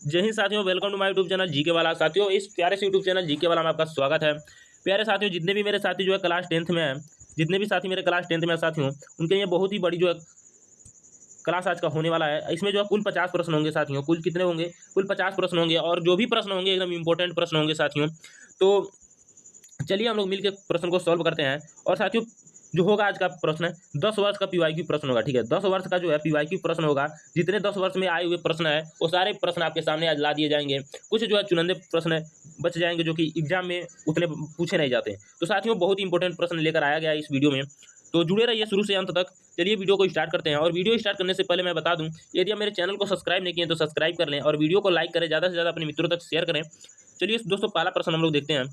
जय हिंद साथियों, welcome to my YouTube channel GK वाला। साथियों, इस प्यारे से यूट्यूब चैनल जीके वाला में आपका स्वागत है। प्यारे साथियों, जितने भी मेरे साथी जो है क्लास 10th में है, जितने भी साथी मेरे क्लास 10th में है साथियों, उनके लिए बहुत ही बड़ी जो है क्लास आज का होने वाला है। इसमें जो है कुल 50 प्रश्न होंगे साथियों। कुल कितने होंगे? कुल 50 प्रश्न होंगे, और जो भी प्रश्न होंगे एकदम इंपॉर्टेंट प्रश्न होंगे साथियों। तो चलिए हम लोग मिलकर प्रश्न को सॉल्व करते हैं। और साथियों, जो होगा आज का प्रश्न है 10 वर्ष का पीवाईक्यू प्रश्न होगा। ठीक है, 10 वर्ष का जो है पीवाईक्यू प्रश्न होगा। जितने 10 वर्ष में आए हुए प्रश्न है वो सारे प्रश्न आपके सामने आज ला दिए जाएंगे। कुछ जो है चुनिंदे प्रश्न बच जाएंगे जो कि एग्जाम में उतने पूछे नहीं जाते। तो साथियों, बहुत ही इंपॉर्टेंट प्रश्न लेकर आया गया है इस वीडियो में, तो जुड़े रहिए शुरू से अंत तक। चलिए वीडियो को स्टार्ट करते हैं। और वीडियो स्टार्ट करने से पहले मैं बता दूं, यदि आप मेरे चैनल को सब्सक्राइब नहीं किए तो सब्सक्राइब कर लें और वीडियो को लाइक करें, ज़्यादा से ज़्यादा अपने मित्रों तक शेयर करें। चलिए दोस्तों, पहला प्रश्न हम लोग देखते हैं।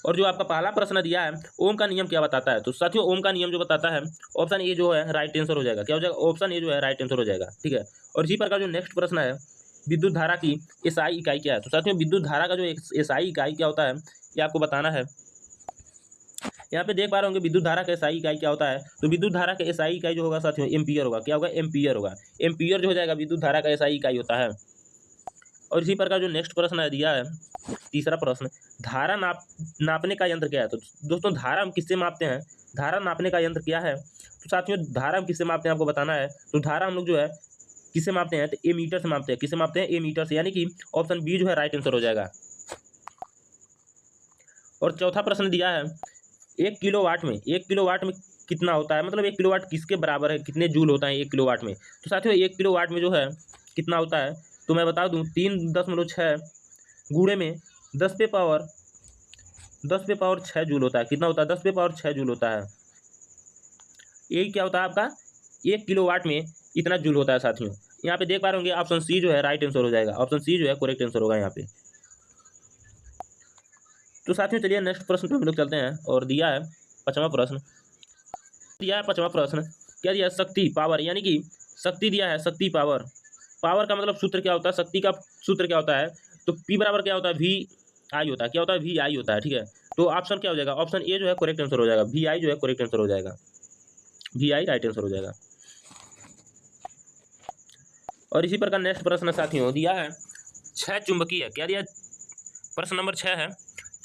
और जो आपका पहला प्रश्न दिया है, ओम का नियम क्या बताता है? तो साथियों, ओम का नियम जो बताता है, ऑप्शन ए जो है राइट आंसर हो जाएगा। क्या हो जाएगा? ऑप्शन ए जो है राइट आंसर हो जाएगा। ठीक है। और इसी प्रकार जो नेक्स्ट प्रश्न है, विद्युत धारा की एसआई इकाई क्या है? तो साथियों, विद्युत धारा का जो एसआई इकाई क्या होता है ये आपको बताना है। यहाँ पे देख पा रहे होंगे विद्युत धारा का एसआई इकाई क्या होता है। तो विद्युत धारा का एसआई इकाई जो होगा साथियों एम्पियर होगा। क्या होगा? एम्पियर होगा। एम्पियर जो हो जाएगा विद्युत धारा का एसआई इकाई होता है। और इसी प्रकार जो नेक्स्ट प्रश्न है दिया है, तीसरा प्रश्न, धारा नापने का यंत्र क्या है? तो दोस्तों, धारा हम किससे मापते हैं? धारा नापने का यंत्र क्या है? तो साथियों, धारा हम किससे मापते हैं आपको बताना है। तो धारा हम लोग जो है किससे मापते हैं? तो ए मीटर से मापते हैं। किससे मापते हैं? ए मीटर से, यानी कि ऑप्शन बी जो है राइट आंसर हो जाएगा। और चौथा प्रश्न दिया है, 1 किलोवाट में कितना होता है? मतलब 1 किलोवाट किसके बराबर है? कितने जूल होता है 1 किलोवाट में? तो साथियों, 1 किलोवाट में जो है कितना होता है, तो मैं बता दूं 3.6 गुणे में 10 पे पावर 6 जूल होता है। कितना होता है? 10 पे पावर 6 जूल होता है। ये क्या होता है आपका? 1 किलोवाट में इतना जूल होता है साथियों। यहाँ पे देख पा रहे होंगे ऑप्शन सी जो है राइट आंसर हो जाएगा। ऑप्शन सी जो है करेक्ट आंसर होगा यहाँ पे। तो साथियों, चलिए नेक्स्ट प्रश्न पे हम लोग चलते हैं। और दिया है पांचवा प्रश्न। क्या दिया है? शक्ति, पावर, यानी कि शक्ति दिया है, शक्ति पावर। पावर का मतलब सूत्र क्या होता है? शक्ति का सूत्र क्या होता है? तो पी बराबर क्या होता है? वी आई होता है। क्या होता है? वी आई होता है। ठीक है। तो ऑप्शन क्या हो जाएगा? ऑप्शन ए जो है करेक्ट आंसर हो जाएगा। वी आई जो है करेक्ट आंसर हो जाएगा। वी आई राइट आंसर हो जाएगा। और इसी प्रकार नेक्स्ट प्रश्न साथियों दिया है, छह चुंबकीय, क्या दिया? प्रश्न नंबर 6 है,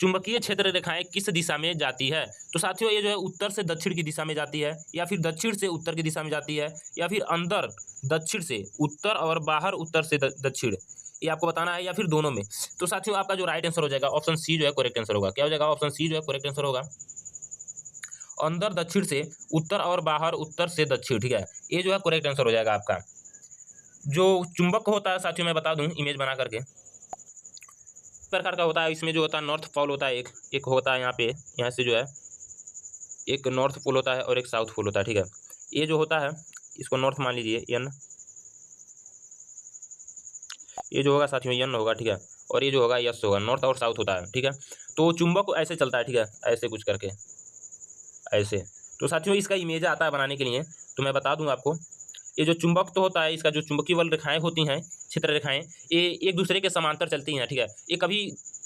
चुंबकीय क्षेत्र रेखाएं किस दिशा में जाती है? तो साथियों, ये जो है उत्तर से दक्षिण की दिशा में जाती है, या फिर दक्षिण से उत्तर की दिशा में जाती है, या फिर अंदर दक्षिण से उत्तर और बाहर उत्तर से दक्षिण, ये आपको बताना है, या फिर दोनों में। तो साथियों, आपका जो राइट आंसर हो जाएगा ऑप्शन सी जो है करेक्ट आंसर होगा। क्या हो जाएगा? ऑप्शन सी जो है करेक्ट आंसर होगा। अंदर दक्षिण से उत्तर और बाहर उत्तर से दक्षिण। ठीक है, ये जो है करेक्ट आंसर हो जाएगा आपका। जो चुंबक होता है साथियों, मैं बता दूं इमेज बना करके, प्रकार का होता है। इसमें जो होता है नॉर्थ पोल होता है, एक होता है यहाँ पे, यहाँ से जो है एक नॉर्थ पोल होता है और एक साउथ पोल होता है। ठीक है, ये जो होता है इसको नॉर्थ मान लीजिए, एन, ये जो होगा साथियों एन होगा। ठीक है, और ये जो होगा यस होगा। नॉर्थ और साउथ होता है। ठीक है, तो चुंबक ऐसे चलता है। ठीक है, ऐसे कुछ करके ऐसे। तो साथियों, इसका इमेज आता है बनाने के लिए, तो मैं बता दूं आपको, ये जो चुंबक तो होता है, इसका जो चुंबकीय बल रेखाएं होती हैं, क्षेत्र रेखाएं, ये एक दूसरे के समांतर चलती हैं। ठीक है, ये कभी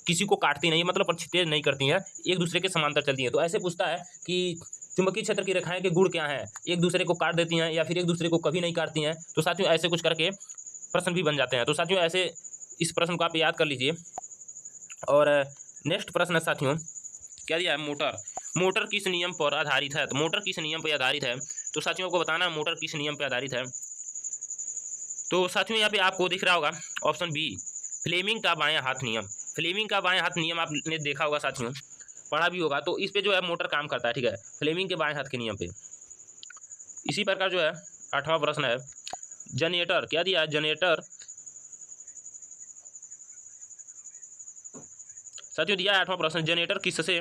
किसी को काटती नहीं, मतलब प्रतिच्छेद नहीं करती हैं, एक दूसरे के समांतर चलती हैं। तो ऐसे पूछता है कि चुंबकीय क्षेत्र की रेखाएं के गुण क्या हैं? एक दूसरे को काट देती हैं या फिर एक दूसरे को कभी नहीं काटती हैं। तो साथियों, ऐसे कुछ करके प्रश्न भी बन जाते हैं। तो साथियों, ऐसे इस प्रश्न को आप याद कर लीजिए। और नेक्स्ट प्रश्न है साथियों, क्या दिया है? मोटर, मोटर किस नियम पर आधारित है? तो मोटर किस नियम पर आधारित है? तो साथियों, आपको बताना है मोटर किस नियम पर आधारित है। तो साथियों, यहाँ पे आपको दिख रहा होगा ऑप्शन बी, फ्लेमिंग का बायां हाथ नियम। फ्लेमिंग का बायां हाथ नियम आपने देखा होगा साथियों, पढ़ा भी होगा। तो इस पे जो है मोटर काम करता है। ठीक है, फ्लेमिंग के बाएं हाथ के नियम पे। इसी प्रकार जो है 8वां प्रश्न है, जनरेटर, क्या दिया है? जनरेटर साथियों दिया है 8वां प्रश्न, जनरेटर किससे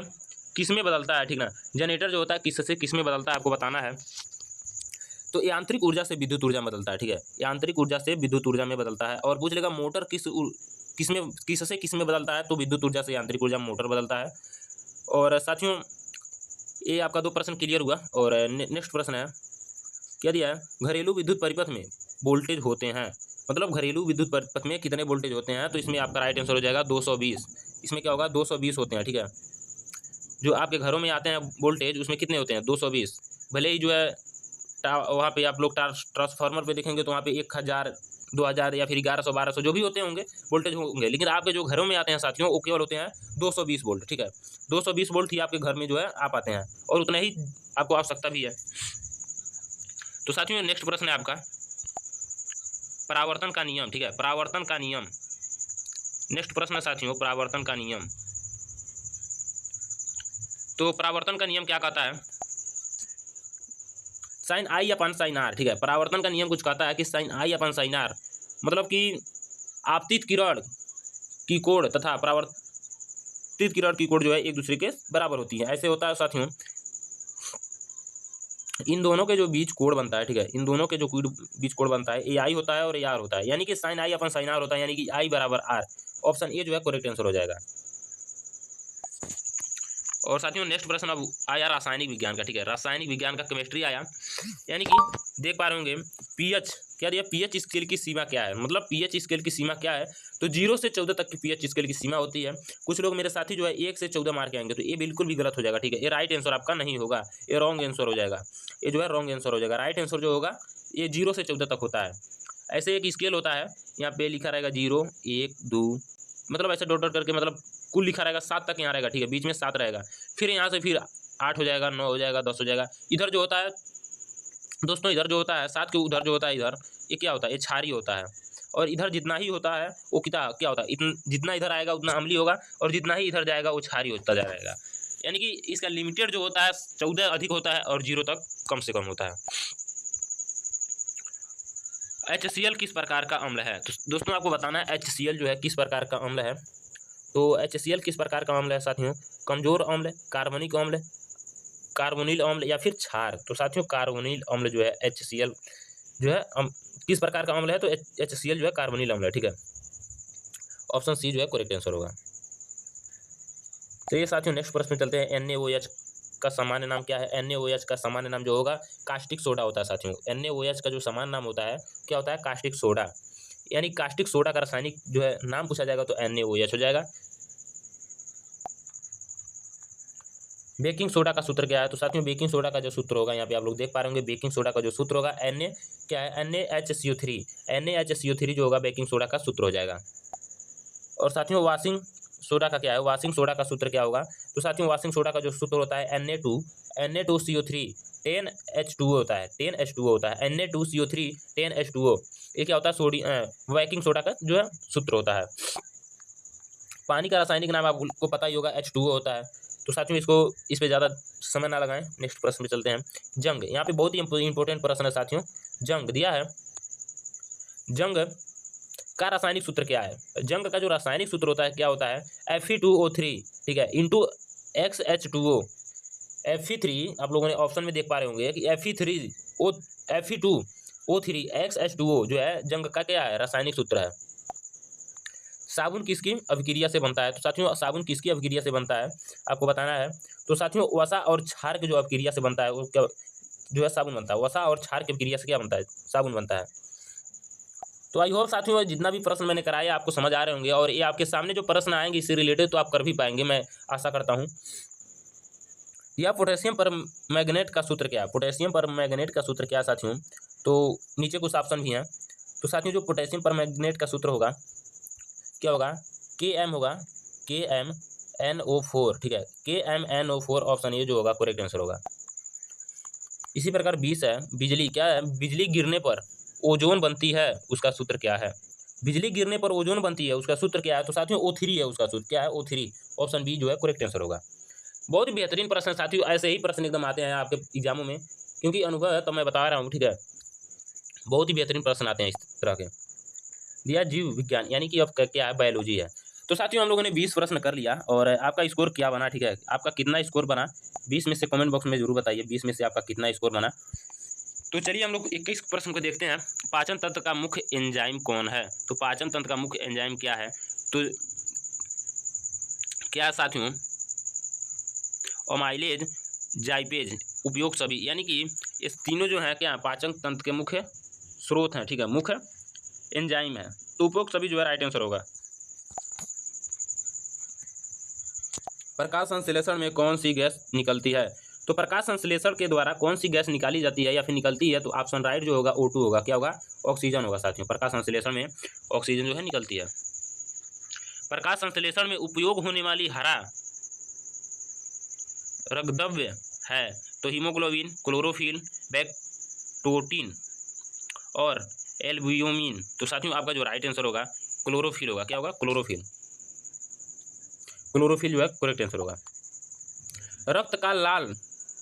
किसमें बदलता है? ठीक ना, जनरेटर जो होता है किससे किसमें बदलता है आपको बताना है। तो यांत्रिक ऊर्जा से विद्युत ऊर्जा में बदलता है। ठीक है, यांत्रिक ऊर्जा से विद्युत ऊर्जा में बदलता है। और पूछ लेगा मोटर किससे किसमें बदलता है? तो विद्युत ऊर्जा से यांत्रिक ऊर्जा में मोटर बदलता है। और साथियों, ये आपका 2 प्रश्न क्लियर हुआ। और नेक्स्ट प्रश्न है, क्या दिया है? घरेलू विद्युत परिपथ में वोल्टेज होते हैं, मतलब घरेलू विद्युत परिपथ में कितने वोल्टेज होते हैं? तो इसमें आपका राइट आंसर हो जाएगा 220। इसमें क्या होगा? 220 होते हैं। ठीक है, जो आपके घरों में आते हैं वोल्टेज, उसमें कितने होते हैं? 220। भले ही जो है वहाँ पे आप लोग ट्रांसफार्मर पे देखेंगे तो वहाँ पे 1000 2000 या फिर 1100 1200 जो भी होते होंगे वोल्टेज होंगे, लेकिन आपके जो घरों में आते हैं साथियों वो केवल होते हैं 220 वोल्ट, ठीक है। 220 वोल्ट ही आपके घर में जो है आ पाते हैं, और उतना ही आपको आवश्यकता भी है। तो साथियों नेक्स्ट प्रश्न है आपका परावर्तन का नियम, ठीक है, परावर्तन का नियम। नेक्स्ट प्रश्न है साथियों परावर्तन का नियम। तो परावर्तन का नियम क्या कहता है, sine i upon sine r, ठीक है। परावर्तन का नियम कुछ कहता है कि sine i upon sine r, मतलब कि आपतित किरण की कोण तथा परावर्तित किरण की कोण जो है एक दूसरे के बराबर होती है। ऐसे होता है साथियों, इन दोनों के जो बीच कोण बनता है, ठीक है, इन दोनों के जो बीच कोण बनता है ए आई होता है और ए आर होता है, यानी कि sine i upon sine r होता है, यानी कि आई बराबर आर। ऑप्शन ए जो है करेक्ट आंसर हो जाएगा। और साथियों नेक्स्ट प्रश्न अब आया रासायनिक विज्ञान का, ठीक है। रासायनिक विज्ञान का केमिस्ट्री आया, यानी कि देख पा रहे होंगे पीएच क्या दिया, पीएच स्केल की सीमा क्या है, मतलब पीएच स्केल की सीमा क्या है। तो 0 से 14 तक की पीएच स्केल की सीमा होती है। कुछ लोग मेरे साथी जो है 1 से 14 मार के आएंगे, तो ये बिल्कुल भी गलत हो जाएगा, ठीक है। ये राइट आंसर आपका नहीं होगा, ये रॉन्ग आंसर हो जाएगा, ये जो है रॉन्ग आंसर हो जाएगा। राइट आंसर जो होगा ये 0 से 14 तक होता है। ऐसे एक स्केल होता है, यहाँ पे लिखा रहेगा 0 1 2, मतलब ऐसे डॉट डॉट करके, मतलब कुल लिखा रहेगा 7 तक यहाँ रहेगा, ठीक है, बीच में 7 रहेगा, फिर यहाँ से फिर 8 हो जाएगा, 9 हो जाएगा, 10 हो जाएगा। इधर जो होता है दोस्तों, इधर जो होता है 7 के उधर जो होता है इधर, ये क्या होता है, ये क्षारीय होता है। और इधर जितना ही होता है वो क्या होता है, जितना इधर आएगा उतना अम्लीय होगा, और जितना ही इधर जाएगा वो क्षारीय होता जाएगा। यानी कि इसका लिमिटेड जो होता है 14 अधिक होता है और 0 तक कम से कम होता है। HCl किस प्रकार का अम्ल है, तो दोस्तों आपको बताना है HCl जो है किस प्रकार का अम्ल है। तो HCl किस प्रकार का अम्ल है साथियों, कमजोर अम्ल, कार्बनिक अम्ल, कार्बोनिल अम्ल या फिर क्षार। तो साथियों कार्बोनिल अम्ल जो है HCl जो है किस प्रकार का अम्ल है, तो HCl जो है कार्बोनिल अम्ल है, ठीक है। ऑप्शन सी जो है करेक्ट आंसर होगा। तो ये साथियों नेक्स्ट प्रश्न में चलते हैं। NaOH का सामान्य नाम क्या है। NaOH का सामान्य नाम जो होगा कास्टिक सोडा होता है साथियों। NaOH का जो सामान्य नाम होता है क्या होता है, कास्टिक सोडा। यानी कास्टिक सोडा का रासायनिक जो है नाम पूछा जाएगा तो NaOH हो जाएगा। बेकिंग सोडा का सूत्र क्या है, तो साथियों बेकिंग सोडा का जो सूत्र होगा यहाँ पे आप लोग देख पा रहे होंगे, बेकिंग सोडा का जो सूत्र होगा क्या है, NaHCO3। NaHCO3 जो होगा बेकिंग सोडा का सूत्र हो जाएगा। और साथियों वाशिंग सोडा का क्या है, वाशिंग सोडा का सूत्र क्या होगा, तो साथियों वाशिंग सोडा का जो सूत्र होता है Na2CO3 10H2O होता है, 10H2O होता है, Na2CO3 10H2O। ये क्या होता है, सोडियम बेकिंग सोडा का जो है सूत्र होता है। पानी का रासायनिक नाम आपको पता ही होगा H2O होता है। तो साथियों इस पे ज़्यादा समय ना लगाएं, नेक्स्ट प्रश्न में चलते हैं। जंग, यहाँ पे बहुत ही इंपॉर्टेंट प्रश्न है साथियों। जंग दिया है, जंग का रासायनिक सूत्र क्या है। जंग का जो रासायनिक सूत्र होता है क्या होता है, Fe2O3, ठीक है, इंटू XH2O। Fe3 आप लोगों ने ऑप्शन में देख पा रहे होंगे कि Fe2O3 XH2O जो है जंग का क्या है, रासायनिक सूत्र है। साबुन किसकी अभिक्रिया से बनता है, तो साथियों साबुन किसकी अभिक्रिया से बनता है आपको बताना है। तो साथियों वसा और क्षार के जो अभिक्रिया से बनता है वो क्या जो है साबुन बनता है। वसा और क्षार की अभिक्रिया से क्या बनता है, साबुन बनता है। तो आई होप साथियों जितना भी प्रश्न मैंने कराया आपको समझ आ रहे होंगे, और ये आपके सामने जो प्रश्न आएंगे इससे रिलेटेड तो आप कर भी पाएंगे, मैं आशा करता हूँ। या पोटेशियम पर मैग्नेट का सूत्र क्या है, पोटेशियम पर मैग्नेट का सूत्र क्या है साथियों, तो नीचे कुछ ऑप्शन भी हैं। तो साथियों जो पोटेशियम पर मैग्नेट का सूत्र होगा क्या होगा, Km होगा, KmNO4, ठीक है, KmNO4। ऑप्शन ये जो होगा करेक्ट आंसर होगा। इसी प्रकार 20 है, बिजली क्या है, बिजली गिरने पर ओजोन बनती है, उसका सूत्र क्या है। बिजली गिरने पर ओजोन बनती है, उसका सूत्र क्या है, तो साथियों O3 है, उसका सूत्र क्या है, O3। ऑप्शन बी जो है करेक्ट आंसर होगा। बहुत ही बेहतरीन प्रश्न है साथियों, ऐसे ही प्रश्न एकदम आते हैं आपके एग्जामों में, क्योंकि अनुभव है तो मैं बता रहा हूँ, ठीक है। बहुत ही बेहतरीन प्रश्न आते हैं इस तरह के। दिया जीव विज्ञान, यानी कि अब क्या है, बायोलॉजी है। तो साथियों हम लोगों ने 20 प्रश्न कर लिया, और आपका स्कोर क्या बना, ठीक है, आपका कितना स्कोर बना 20 में से कमेंट बॉक्स में जरूर बताइए, 20 में से आपका कितना स्कोर बना। तो चलिए हम लोग 21 प्रश्न को देखते हैं। पाचन तंत्र का मुख्य एंजाइम कौन है, तो पाचन तंत्र का मुख्य एंजाइम क्या है, तो क्या है साथियों, अमाइलेज, जाइपेज, उपयोग सभी, यानी कि इस तीनों जो है क्या पाचन तंत्र के मुख्य स्रोत हैं, ठीक है, मुख्य एंजाइम है। तो उपयोग सभी जो है राइट आंसर होगा। प्रकाश संश्लेषण में कौन सी गैस निकलती है, तो प्रकाश संश्लेषण के द्वारा कौन सी गैस निकाली जाती है या फिर निकलती है? तो ऑप्शन राइट जो होगा O2 होगा। क्या होगा? ऑक्सीजन होगा साथियों। प्रकाश संश्लेषण में ऑक्सीजन जो है निकलती है। प्रकाश संश्लेषण में उपयोग होने वाली हरा रंगद्रव्य है तो हीमोग्लोबिन, क्लोरोफिल, बैक्टोटिन और एल्ब्यूमिन। तो साथियों आपका जो राइट आंसर होगा क्लोरोफिल होगा। क्या होगा? क्लोरोफिल। क्लोरोफिल जो है करेक्ट आंसर होगा। रक्त का लाल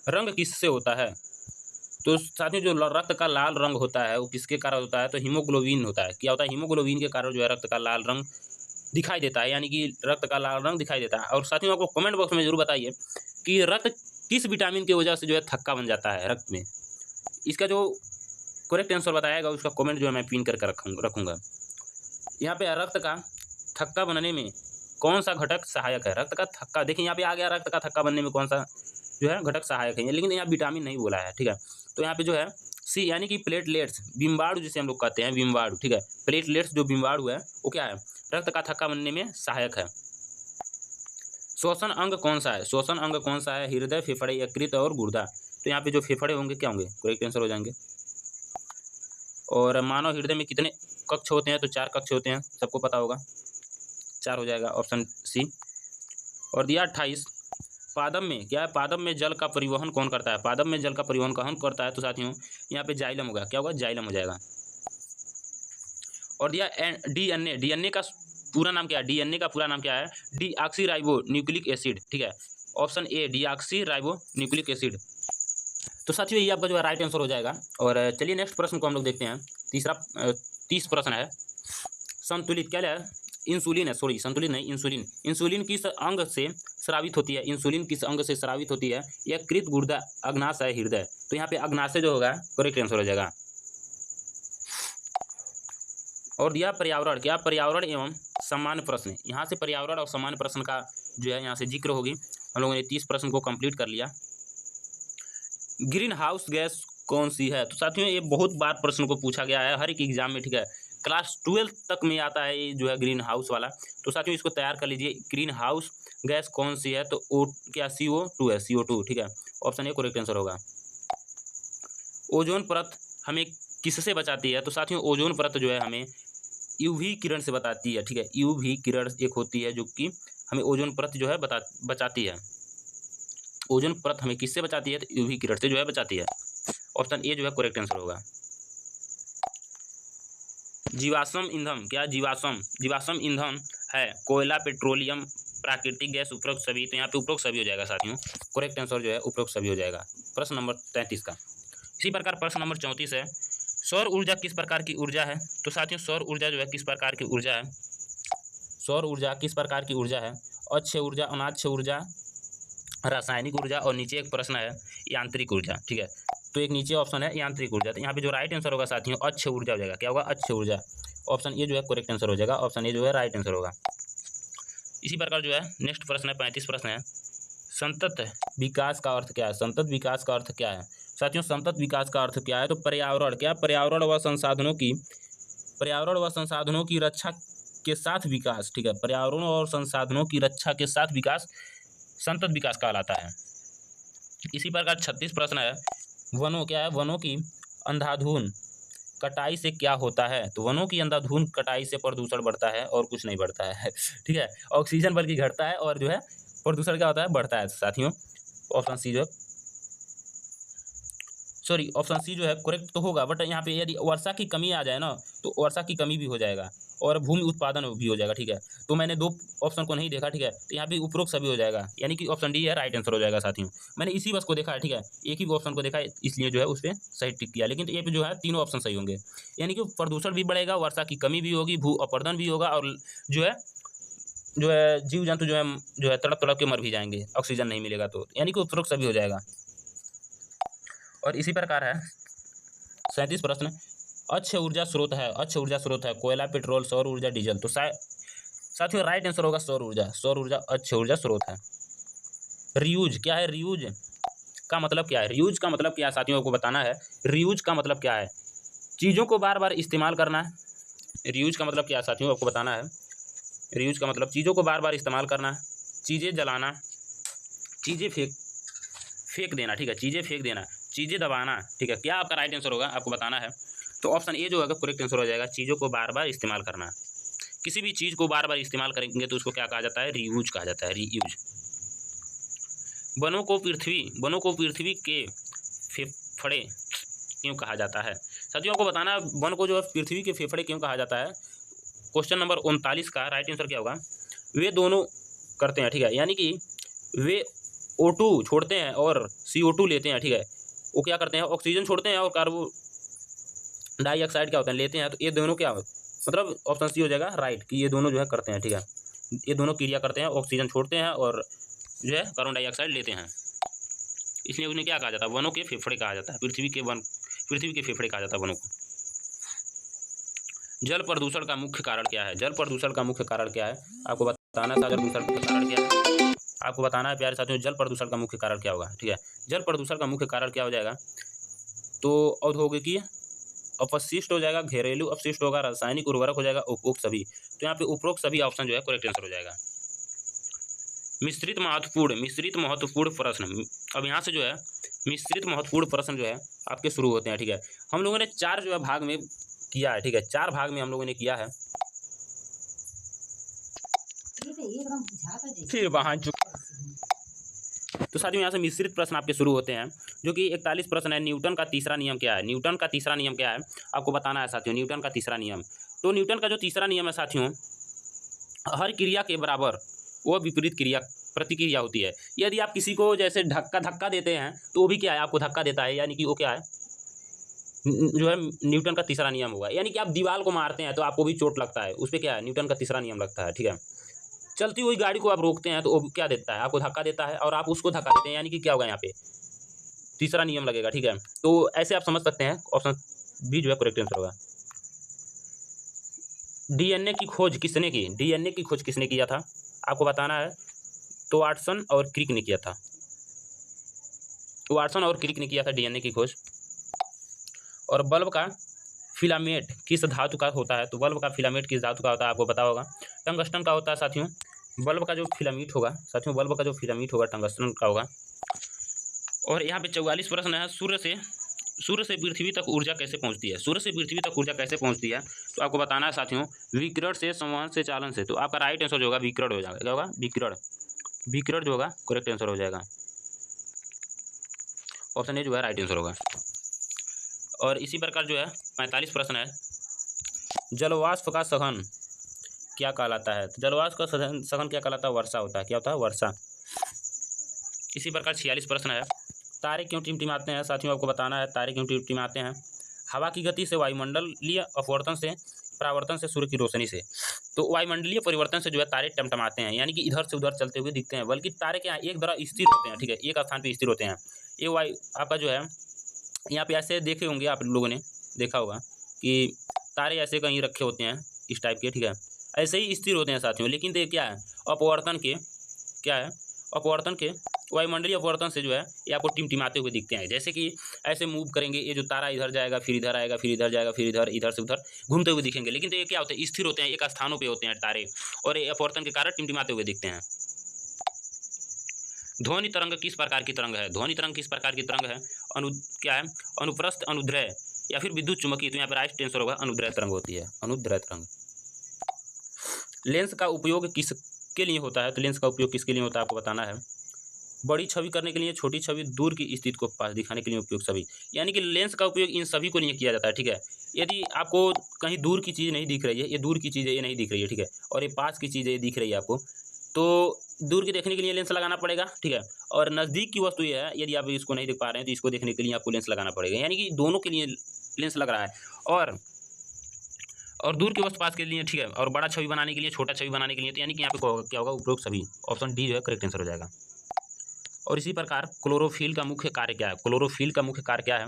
रंग किससे होता है? तो साथियों जो रक्त का लाल रंग होता है वो किसके कारण होता है? तो हीमोग्लोबिन होता है। क्या होता है? हीमोग्लोबिन के कारण जो है रक्त का लाल रंग दिखाई देता है, यानी कि रक्त का लाल रंग दिखाई देता है। और साथियों आपको कमेंट बॉक्स में जरूर बताइए कि रक्त किस विटामिन की वजह से जो है थक्का बन जाता है रक्त में। इसका जो करेक्ट आंसर बताएगा उसका कमेंट जो है मैं पिन करके रखूँगा। यहाँ पे रक्त का थक्का बनने में कौन सा घटक सहायक है? रक्त का थक्का, देखिए यहाँ पे आ गया रक्त का थक्का बनने में कौन सा जो है घटक सहायक है, लेकिन यहाँ विटामिन नहीं बोला है। ठीक है, तो यहाँ पे जो है सी यानी कि प्लेटलेट्स, बिम्बाणु जिसे हम लोग कहते हैं बिम्बाणु। ठीक है, प्लेटलेट्स जो बिम्बाणु है वो क्या है? रक्त का थक्का बनने में सहायक है। श्वसन अंग कौन सा है? श्वसन अंग कौन सा है? हृदय, फेफड़े, यकृत और गुर्दा। तो यहाँ पे जो फेफड़े होंगे क्या होंगे? करेक्ट आंसर हो जाएंगे। और मानव हृदय में कितने कक्ष होते हैं? तो 4 कक्ष होते हैं, सबको पता होगा, 4 हो जाएगा ऑप्शन सी। और दिया 28, पादप में क्या है? पादप में जल का परिवहन कौन करता है? पादप में जल का परिवहन कौन करता है? तो साथियों यहाँ पे जाइलम होगा। क्या होगा? जाइलम हो जाएगा। और दिया डीएनए, डीएनए का पूरा नाम क्या है? डीएनए का पूरा नाम क्या है? Deoxyribo nucleic acid. ठीक है, option A deoxyribo nucleic acid. तो साथियों ये आपका जो है राइट आंसर हो जाएगा। और चलिए नेक्स्ट प्रश्न को हम लोग देखते हैं। 30 प्रश्न है। संतुलित क्या है? इंसुलिन है, सॉरी संतुलित नहीं, इंसुलिन। इंसुलिन किस अंग से स्रावित होती है? इंसुलिन किस अंग से स्रावित होती है? यकृत, गुर्दा, अग्नाशय, हृदय। तो यहाँ पे अग्नाशय जो होगा करेक्ट आंसर हो जाएगा। और दिया पर्यावरण, क्या पर्यावरण एवं सामान्य प्रश्न। यहाँ से पर्यावरण और सामान्य प्रश्न का जो है यहाँ से जिक्र होगी। हम लोगों ने 30 प्रश्न को कंप्लीट कर लिया। ग्रीन हाउस गैस कौन सी है? तो साथियों ये बहुत बार प्रश्न को पूछा गया है हर एक एग्जाम में। ठीक है, क्लास 12 तक में आता है ये जो है ग्रीन हाउस वाला। तो साथियों इसको तैयार कर लीजिए। ग्रीन हाउस गैस कौन सी है? तो क्या CO2 है, CO2। ठीक है, ऑप्शन ए करेक्ट आंसर होगा। ओजोन परत हमें किससे बचाती है? तो साथियों ओजोन परत जो है हमें यूवी किरण से बताती है। ठीक है, यूवी किरण एक होती है जो कि हमें ओजोन परत जो है बचाती है। ओजोन परत हमें किससे बचाती है? तो यूवी किरण से जो है बचाती है। ऑप्शन ए जो है करेक्ट आंसर होगा। जीवाश्म ईंधन, क्या जीवाश्म ईंधन है? कोयला, पेट्रोलियम, प्राकृतिक गैस, उपरोक्त सभी। तो यहाँ पे उपरोक्त सभी हो जाएगा साथियों। करेक्ट आंसर जो है उपरोक्त सभी हो जाएगा प्रश्न नंबर 33 का। इसी प्रकार प्रश्न नंबर 34 है। सौर ऊर्जा किस प्रकार की ऊर्जा है? तो साथियों सौर ऊर्जा जो है किस प्रकार की ऊर्जा है? सौर ऊर्जा किस प्रकार की ऊर्जा है? अक्षय ऊर्जा, अनाक्षय ऊर्जा, रासायनिक ऊर्जा, और नीचे एक प्रश्न है यांत्रिक ऊर्जा। ठीक है, तो एक नीचे ऑप्शन है यांत्रिक ऊर्जा। तो यहाँ पे जो राइट आंसर होगा साथियों अक्षय ऊर्जा हो जाएगा। क्या होगा? अक्षय ऊर्जा। ऑप्शन ए जो है करेक्ट आंसर हो जाएगा। ऑप्शन ए जो है राइट आंसर होगा। इसी प्रकार जो है नेक्स्ट प्रश्न है 35 प्रश्न है। संतत विकास का अर्थ क्या है? संतत विकास का अर्थ क्या है? साथियों संतत विकास का अर्थ क्या है? तो पर्यावरण, क्या पर्यावरण व संसाधनों की रक्षा के साथ विकास। ठीक है, पर्यावरण और संसाधनों की रक्षा के साथ विकास संतत विकास कहलाता है। इसी प्रकार 36 प्रश्न है। वनों, क्या है? वनों की अंधाधुंध कटाई से क्या होता है? तो वनों की अंधाधुंध कटाई से प्रदूषण बढ़ता है और कुछ नहीं बढ़ता है। ठीक है, ऑक्सीजन बल्कि घटता है और जो है प्रदूषण क्या होता है? बढ़ता है साथियों। ऑप्शन सी जो है ऑप्शन सी जो है करेक्ट तो होगा, बट यहाँ पे यदि वर्षा की कमी आ जाए ना तो वर्षा की कमी भी हो जाएगा और भूमि उत्पादन भी हो जाएगा। ठीक है, तो मैंने 2 ऑप्शन को नहीं देखा। ठीक है, तो यहाँ पे उपरोक्त सभी हो जाएगा, यानी कि ऑप्शन डी है राइट आंसर हो जाएगा साथियों। मैंने इसी बस को देखा है। ठीक है, एक ही ऑप्शन को देखा है इसलिए जो है उस पर सही टिक किया, लेकिन ये पे जो है तीनों ऑप्शन सही होंगे। यानी कि प्रदूषण भी बढ़ेगा, वर्षा की कमी भी होगी, भू अपरदन भी होगा, और जो है जीव जंतु जो है तड़प के मर भी जाएंगे, ऑक्सीजन नहीं मिलेगा तो, यानी कि उपरोक्त सभी हो जाएगा। और इसी प्रकार है 37 प्रश्न। अक्षय ऊर्जा स्रोत है, अक्षय ऊर्जा स्रोत है कोयला, पेट्रोल, सौर ऊर्जा, डीजल। तो साथियों राइट आंसर होगा सौर ऊर्जा। सौर ऊर्जा अक्षय ऊर्जा स्रोत है। रीयूज, क्या है? रीयूज का मतलब क्या है? रीयूज का मतलब क्या है साथियों आपको बताना है। रीयूज का मतलब क्या है? चीज़ों को बार बार इस्तेमाल करना। रीयूज का मतलब क्या है साथियों आपको बताना है। रीयूज का मतलब चीज़ों को बार बार इस्तेमाल करना, चीज़ें जलाना, चीज़ें फेंक देना, ठीक है, चीज़ें फेंक देना, चीज़ें दबाना, ठीक है। क्या आपका राइट आंसर होगा आपको बताना है। तो ऑप्शन ए जो होगा करेक्ट आंसर हो जाएगा, चीज़ों को बार बार इस्तेमाल करना। किसी भी चीज़ को बार बार इस्तेमाल करेंगे तो उसको क्या कहा जाता है, रीयूज कहा जाता है, रीयूज। वनों को पृथ्वी के फेफड़े क्यों कहा जाता है। साथियों को बताना वन को जो है पृथ्वी के फेफड़े क्यों कहा जाता है। क्वेश्चन नंबर 39 का राइट आंसर क्या होगा, वे दोनों करते हैं, ठीक है, यानी कि वे O2 छोड़ते हैं और CO2 लेते हैं, ठीक है। वो क्या करते हैं, ऑक्सीजन छोड़ते हैं और कार्बन डाइऑक्साइड क्या होता है, लेते हैं। तो ये दोनों क्या मतलब ऑप्शन सी हो जाएगा राइट, कि ये दोनों जो है करते हैं, ठीक है। ये दोनों क्रिया करते हैं, ऑक्सीजन छोड़ते हैं और जो है कार्बन डाइऑक्साइड लेते हैं, इसलिए उन्हें क्या कहा जाता है, वनों के फेफड़े कहा जाता है, पृथ्वी के फेफड़े कहा जाता है वनों को। जल प्रदूषण का मुख्य कारण क्या है, जल प्रदूषण का मुख्य कारण क्या है आपको बताना है। जल प्रदूषण का कारण क्या है आपको बताना है प्यारे साथियों, जल प्रदूषण का मुख्य कारण क्या होगा, ठीक है। जल प्रदूषण का मुख्य कारण क्या हो जाएगा, तो औद्योगिकी अपशिष्ट हो जाएगा, घरेलू अपशिष्ट होगा, रासायनिक उर्वरक हो जाएगा, उपरोक्त सभी। तो यहाँ पे उपरोक्त सभी ऑप्शन जो है करेक्ट आंसर हो जाएगा। मिश्रित महत्वपूर्ण प्रश्न, अब यहाँ से जो है मिश्रित महत्वपूर्ण प्रश्न जो है आपके शुरू होते हैं, ठीक है। हम लोगों ने 4 जो है भाग में किया है, ठीक है, 4 भाग में हम लोगों ने किया है। फिर वहाँ तो साथियों यहाँ से मिश्रित प्रश्न आपके शुरू होते हैं, जो कि 41 प्रश्न है। न्यूटन का तीसरा नियम क्या है, न्यूटन का तीसरा नियम क्या है आपको बताना है साथियों, न्यूटन का तीसरा नियम। तो न्यूटन का जो तीसरा नियम है साथियों, हर क्रिया के बराबर वो विपरीत क्रिया प्रतिक्रिया होती है। यदि आप किसी को जैसे धक्का देते हैं तो वो भी क्या है, आपको धक्का देता है, यानी कि वो क्या है, जो है न्यूटन का तीसरा नियम होगा। यानी कि आप दीवार को मारते हैं तो आपको भी चोट लगता है, उस पर क्या है, न्यूटन का तीसरा नियम लगता है, ठीक है। चलती हुई गाड़ी को आप रोकते हैं तो वो क्या देता है, आपको धक्का देता है, और आप उसको धक्का देते हैं, यानी कि क्या होगा, यहाँ पे तीसरा नियम लगेगा, ठीक है। तो ऐसे आप समझ सकते हैं, ऑप्शन बी जो है करेक्ट आंसर होगा। डीएनए की खोज किसने की, डीएनए की खोज किसने किया था आपको बताना है। तो वाटसन और क्रिक ने किया था, वाटसन और क्रिक ने किया था डीएनए की खोज। और बल्ब का फिलामेंट किस धातु का होता है, तो बल्ब का फिलामेंट किस धातु का होता है आपको पता होगा, टंगस्टन का होता है साथियों। बल्ब का जो फिलामेंट होगा साथियों, बल्ब का जो फिलामेंट होगा टंगस्टन का होगा। और यहाँ पे 44 प्रश्न है, सूर्य से पृथ्वी तक ऊर्जा कैसे पहुँचती है, सूर्य से पृथ्वी तक ऊर्जा कैसे पहुँचती है, तो आपको बताना है साथियों, विकिरण से, संवहन से, चालन से। तो आपका राइट आंसर जो होगा विकिरण हो जाएगा, क्या होगा, विकिरण जो होगा करेक्ट आंसर हो जाएगा, ऑप्शन ए जो है राइट आंसर होगा। और इसी प्रकार जो है 45 प्रश्न है, जलवाष्प का सघन क्या कहलाता है, तो जलवाष्प का सघन क्या कहलाता है, वर्षा होता है, क्या होता है, वर्षा। इसी प्रकार 46 प्रश्न है, तारे क्यों टिमटिमाते हैं साथियों, आपको बताना है तारे क्यों टिमटिमाते हैं। हवा की गति से, वायुमंडलीय अपवर्तन से, परावर्तन से, सूर्य की रोशनी से। तो वायुमंडलीय परिवर्तन से जो है तारे टमटमाते हैं, यानी कि इधर से उधर चलते हुए दिखते हैं, बल्कि तारे क्या एक तरह स्थिर होते हैं, ठीक है, एक स्थान पर स्थिर होते हैं। ये वायु आपका जो है यहाँ पे ऐसे देखे होंगे आप लोगों ने देखा होगा कि तारे ऐसे कहीं रखे होते हैं इस टाइप के, ठीक है, ऐसे ही स्थिर होते हैं साथियों। लेकिन ये क्या है, अपवर्तन के क्या है, अपवर्तन के वायुमंडलीय अपवर्तन से जो है ये आपको टिमटिमाते हुए दिखते हैं। जैसे कि ऐसे मूव करेंगे, ये जो तारा इधर जाएगा, फिर इधर आएगा, फिर इधर जाएगा, फिर इधर, इधर से उधर घूमते हुए दिखेंगे। लेकिन तो ये क्या होते हैं, स्थिर होते हैं, एक स्थानों पर होते हैं तारे, और ये अपवर्तन के कारण टिमटिमाते हुए दिखते हैं। ध्वनि तरंग किस प्रकार की तरंग है, ध्वनि तरंग किस प्रकार की तरंग है, क्या है, अनुप्रस्थ, अनुदैर्ध्य या फिर विद्युत चुम्बकीय। तो यहाँ पर राइट आंसर होगा अनुदैर्ध्य तरंग होती है, अनुदैर्ध्य तरंग। लेंस का उपयोग किसके लिए होता है, तो लेंस का उपयोग किसके लिए होता है आपको बताना है। बड़ी छवि करने के लिए, छोटी छवि, दूर की स्थिति को पास दिखाने के लिए उपयोग सभी, यानी कि लेंस का उपयोग इन सभी को लिए किया जाता है, ठीक है। यदि आपको कहीं दूर की चीज़ नहीं दिख रही है, ये दूर की चीज़ है, ये नहीं दिख रही है, ठीक है, और ये पास की चीज़ है, ये दिख रही है आपको, तो दूर की देखने के लिए लेंस लगाना पड़ेगा, ठीक है। और नज़दीक की वस्तु ये है, यदि आप इसको नहीं देख पा रहे हैं तो इसको देखने के लिए आपको लेंस लगाना पड़ेगा, यानी कि दोनों के लिए लेंस लग रहा है। और दूर की वस्तु पास के लिए, ठीक है, और बड़ा छवि बनाने के लिए, छोटा छवि बनाने के लिए, तो यानी कि यहाँ पे क्या होगा, उपरोक्त सभी, ऑप्शन डी जो है करेक्ट आंसर हो जाएगा। और इसी प्रकार क्लोरोफिल का मुख्य कार्य क्या है, क्लोरोफिल का मुख्य कार्य क्या है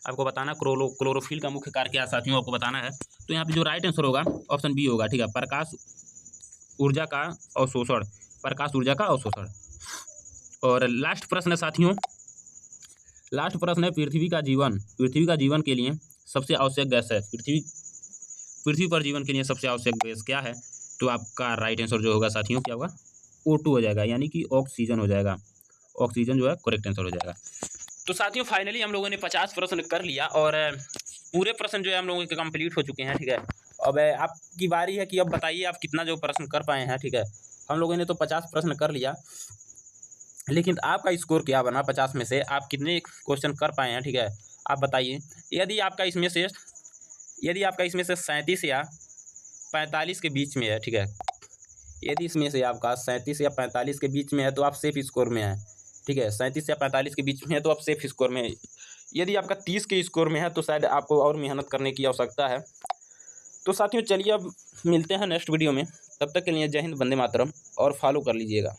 आपको बताना, क्लोरोफिल का मुख्य कार्य क्या है साथियों आपको बताना है। तो यहाँ पे जो राइट आंसर होगा ऑप्शन बी होगा, ठीक है, प्रकाश ऊर्जा का अवशोषण, प्रकाश ऊर्जा का अवशोषण। और लास्ट प्रश्न है साथियों, लास्ट प्रश्न है, पृथ्वी का जीवन के लिए सबसे आवश्यक गैस है, पृथ्वी पर जीवन के लिए सबसे आवश्यक गैस क्या है, तो आपका राइट आंसर जो होगा साथियों क्या होगा, O2 हो जाएगा, यानी कि ऑक्सीजन हो जाएगा, ऑक्सीजन जो है करेक्ट आंसर हो जाएगा। तो साथियों फाइनली हम लोगों ने 50 प्रश्न कर लिया और पूरे प्रश्न जो है हम लोगों के कंप्लीट हो चुके हैं, ठीक है। अब आपकी बारी है कि अब बताइए आप कितना जो प्रश्न कर पाए हैं, ठीक है। हम लोगों ने तो 50 प्रश्न कर लिया, लेकिन आपका स्कोर क्या बना 50 में से, आप कितने क्वेश्चन कर पाए हैं, ठीक है, आप बताइए। यदि आपका इसमें से 37 या 45 के बीच में है, ठीक है, यदि इसमें से आपका 37 या 45 के बीच में है तो आप सेफ स्कोर में है, ठीक है। 37 या 45 के बीच में है तो आप सेफ स्कोर में है। यदि आपका 30 के स्कोर में है तो शायद आपको और मेहनत करने की आवश्यकता है। तो साथियों चलिए अब मिलते हैं नेक्स्ट वीडियो में, तब तक के लिए जय हिंद, वंदे मातरम, और फॉलो कर लीजिएगा।